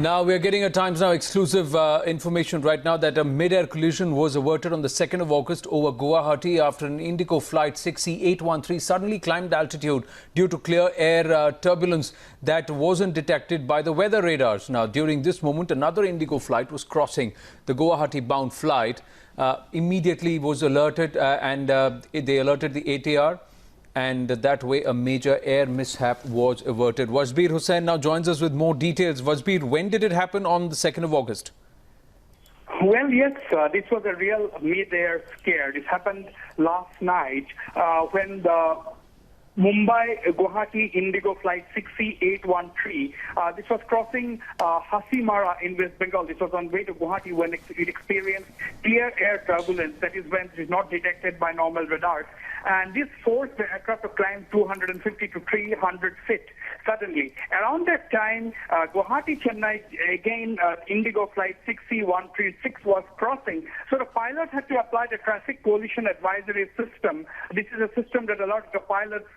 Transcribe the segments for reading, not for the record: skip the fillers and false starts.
Now we are getting a Times Now exclusive information right now that a mid-air collision was averted on the 2nd of August over Guwahati after an Indigo flight 6C813 suddenly climbed altitude due to clear air turbulence that wasn't detected by the weather radars. Now during this moment another Indigo flight was crossing the Guwahati bound flight. Immediately was alerted and they alerted the ATR. And that way a major air mishap was averted. Wasbir Hussain now joins us with more details. Wasbir, when did it happen on the 2nd of August? Well, yes, this was a real mid-air scare. This happened last night when the Mumbai-Guwahati Indigo flight 6C813. This was crossing Hasimara in West Bengal. This was on way to Guwahati when it experienced clear air turbulence. That is when it is not detected by normal radars. And this forced the aircraft to climb 250 to 300 feet suddenly. Around that time, Guwahati-Chennai, again, Indigo flight 6C136 was crossing. So the pilot had to apply the traffic collision advisory system. This is a system that alerts the pilots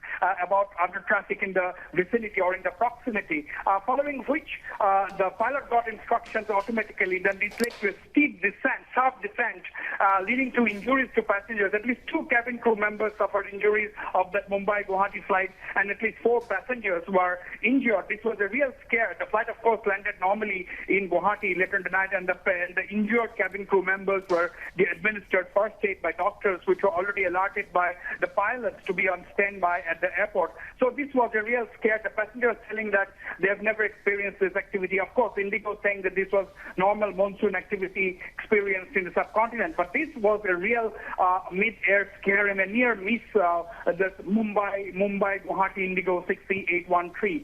about other traffic in the vicinity or in the proximity, following which the pilot got instructions automatically. Then it led to a steep descent, sharp descent, leading to injuries to passengers. At least 2 cabin crew members suffered injuries of that Mumbai-Guwahati flight, and at least 4 passengers were injured. This was a real scare. The flight, of course, landed normally in Guwahati later in the night, and the injured cabin crew members were administered first aid by doctors, which were already alerted by the pilots to be on standby at the airport. So this was a real scare. The passengers telling that they have never experienced this activity. Of course, Indigo saying that this was normal monsoon activity experienced in the subcontinent. But this was a real mid-air scare and a near miss. The Mumbai-Guwahati Indigo 6C813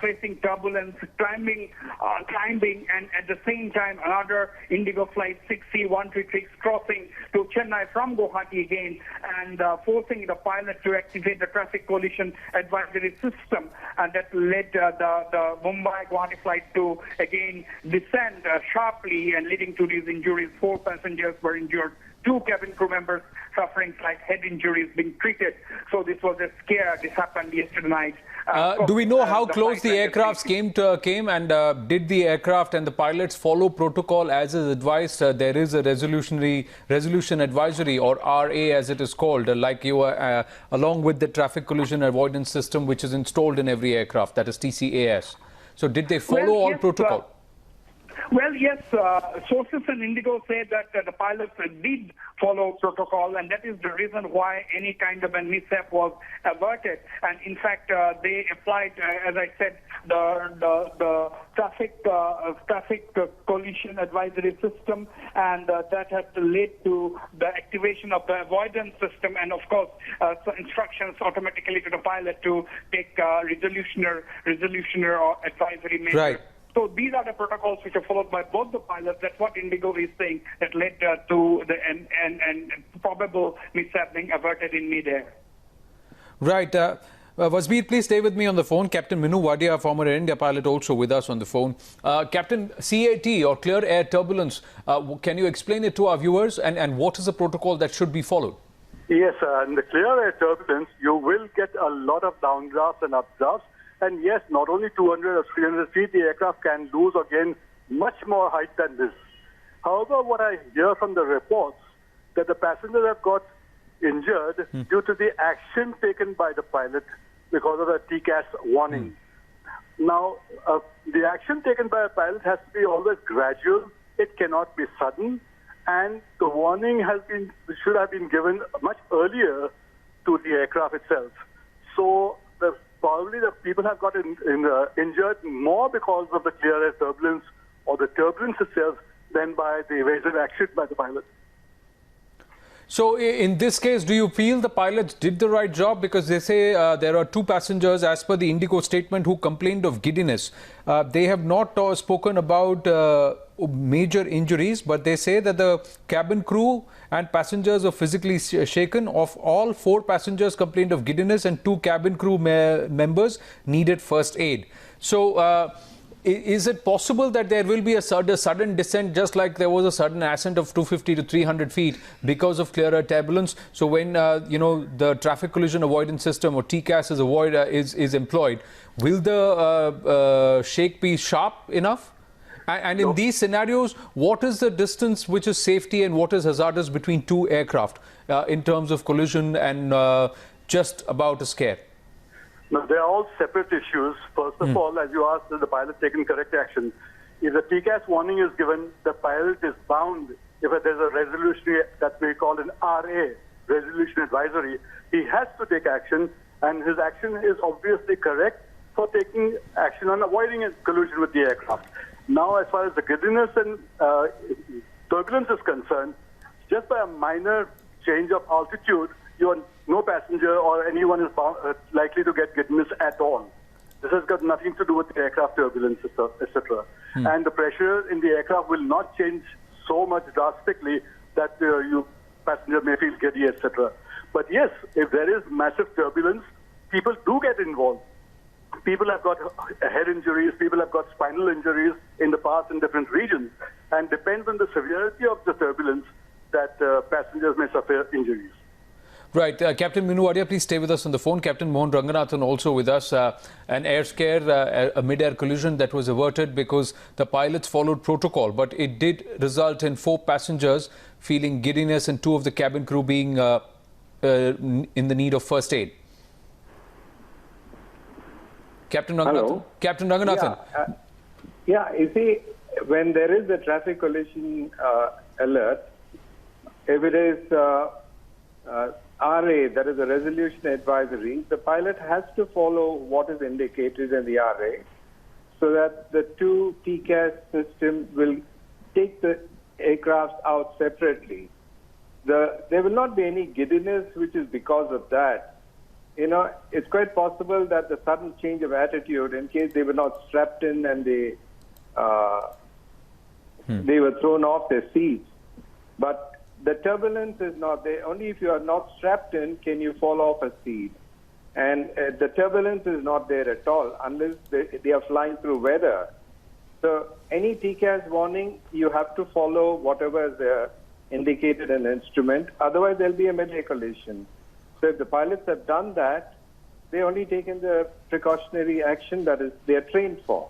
facing turbulence, climbing, and at the same time another Indigo flight 6C136 crossing to Chennai from Guwahati again, and forcing the pilot to activate the traffic collision advisory system, and that led the Mumbai-Guwahati flight to again descend sharply and leading to these injuries. 4 passengers were injured, 2 cabin crew members suffering slight head injuries being treated. So this was a scare. This happened yesterday night. Do we know how close the aircrafts came and did the aircraft and the pilots follow protocol as is advised? There is a resolution advisory, or RA as it is called, like you are, along with the traffic collision avoidance system which is installed in every aircraft, that is TCAS. So did they follow all protocol? Well, yes, sources in Indigo say that the pilots did follow protocol, and that is the reason why any kind of a mishap was averted. And in fact, they applied, as I said, the traffic collision advisory system, and that has led to the activation of the avoidance system, and of course, instructions automatically to the pilot to take resolutioner or advisory measures. Right. So these are the protocols which are followed by both the pilots. That's what Indigo is saying that led to the and probable mishap being averted in mid-air. Right. Wasbir, please stay with me on the phone. Captain Minu Wadia, former Air India pilot, also with us on the phone. Captain, CAT or clear air turbulence, can you explain it to our viewers, and what is the protocol that should be followed? Yes, in the clear air turbulence, you will get a lot of downdrafts and updrafts. And yes, not only 200 or 300 feet, the aircraft can lose or gain much more height than this. However, what I hear from the reports, that the passengers have got injured due to the action taken by the pilot because of the TCAS warning. Now, the action taken by a pilot has to be always gradual. It cannot be sudden. And the warning should have been given much earlier to the aircraft itself. So probably the people have got injured more because of the clear air turbulence or the turbulence itself than by the evasive action by the pilot. So in this case, do you feel the pilots did the right job? Because they say there are 2 passengers, as per the Indigo statement, who complained of giddiness. They have not spoken about major injuries, but they say that the cabin crew and passengers are physically shaken. Of all, 4 passengers complained of giddiness and 2 cabin crew members needed first aid. So Is it possible that there will be a sudden descent, just like there was a sudden ascent of 250 to 300 feet because of clearer turbulence? So when the traffic collision avoidance system, or TCAS, is employed, will the shake be sharp enough? And in these scenarios, what is the distance which is safety and what is hazardous between two aircraft in terms of collision and just about a scare? No, they are all separate issues. First of all, as you asked, has the pilot taken correct action? If the TCAS warning is given, the pilot is bound, if there's a resolution that we call an RA, resolution advisory, he has to take action, and his action is obviously correct for taking action on avoiding a collision with the aircraft. Now, as far as the giddiness and turbulence is concerned, just by a minor change of altitude, no passenger or anyone is likely to get giddiness at all. This has got nothing to do with the aircraft turbulence, etc. And the pressure in the aircraft will not change so much drastically that you passenger may feel giddy, etc. But yes, if there is massive turbulence, people do get involved. People have got head injuries, people have got spinal injuries in the past in different regions, and depends on the severity of the turbulence that passengers may suffer injuries. Right. Captain Minu Wadia, please stay with us on the phone. Captain Mohan Ranganathan also with us. An air scare, a mid-air collision that was averted because the pilots followed protocol, but it did result in 4 passengers feeling giddiness and 2 of the cabin crew being in the need of first aid. Captain Ranganathan. Hello. Captain Ranganathan. Yeah, you see, when there is a traffic collision alert, if it is RA, that is a resolution advisory, the pilot has to follow what is indicated in the RA so that the 2 TCAS systems will take the aircraft out separately. There will not be any giddiness which is because of that. You know, it's quite possible that the sudden change of attitude, in case they were not strapped in and they were thrown off their seats. But the turbulence is not there. Only if you are not strapped in can you fall off a seat. And the turbulence is not there at all unless they are flying through weather. So any TCAS warning, you have to follow whatever is indicated in the instrument. Otherwise, there will be a mid-air collision. So if the pilots have done that, they only taken the precautionary action that is they are trained for.